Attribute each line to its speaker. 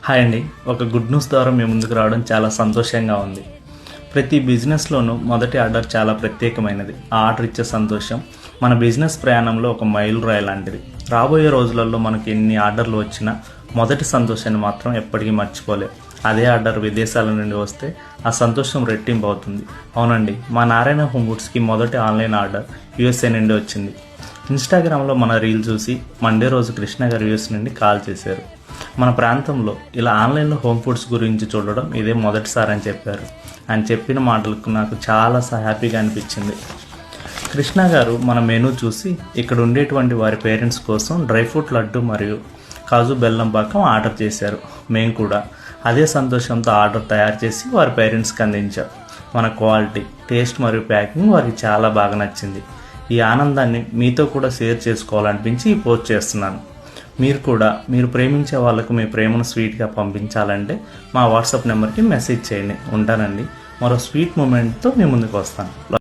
Speaker 1: Hi అండి. ఒక good news ద్వారా మీ ముందుకు రావడం చాలా సంతోషంగా ఉంది. ప్రతి బిజినెస్లోనూ మొదటి ఆర్డర్ చాలా ప్రత్యేకమైనది. ఆ ఆర్డర్ ఇచ్చే సంతోషం మన బిజినెస్ ప్రయాణంలో ఒక మైలురాయి లాంటిది. రాబోయే రోజులలో మనకి ఎన్ని ఆర్డర్లు వచ్చినా మొదటి సంతోషాన్ని మాత్రం ఎప్పటికీ మర్చిపోలేం. అదే ఆర్డర్ విదేశాల నుండి వస్తే ఆ సంతోషం రెట్టింపు అవుతుంది. అవునండి, మా నారాయణ హోమ్ ఫుడ్స్కి మొదటి ఆన్లైన్ ఆర్డర్ యూఎస్ఏ నుండి వచ్చింది. ఇన్స్టాగ్రామ్లో మన రీల్ చూసి మండే రోజు కృష్ణ గారు యూఎస్ నుండి కాల్ చేశారు. మన ప్రాంతంలో ఇలా ఆన్లైన్లో హోమ్ ఫుడ్స్ గురించి చూడడం ఇదే మొదటిసారి అని చెప్పారు. ఆయన చెప్పిన మాటలకు నాకు చాలా హ్యాపీగా అనిపించింది. కృష్ణ గారు మన మెనూ చూసి ఇక్కడ ఉండేటువంటి వారి పేరెంట్స్ కోసం డ్రై ఫ్రూట్ లడ్డు మరియు కాజు బెల్లం పాకం ఆర్డర్ చేశారు. మేము కూడా అదే సంతోషంతో ఆర్డర్ తయారు చేసి వారి పేరెంట్స్కి అందించాం. మన క్వాలిటీ, టేస్ట్ మరియు ప్యాకింగ్ వారికి చాలా బాగా నచ్చింది. ఈ ఆనందాన్ని మీతో కూడా షేర్ చేసుకోవాలనిపించి ఈ పోస్ట్ చేస్తున్నాను. మీరు కూడా మీరు ప్రేమించే వాళ్ళకు మీ ప్రేమను స్వీట్గా పంపించాలంటే మా వాట్సాప్ నెంబర్కి మెసేజ్ చేయండి. ఉంటానండి. మరో స్వీట్ మూమెంట్తో మీ ముందుకు వస్తాను.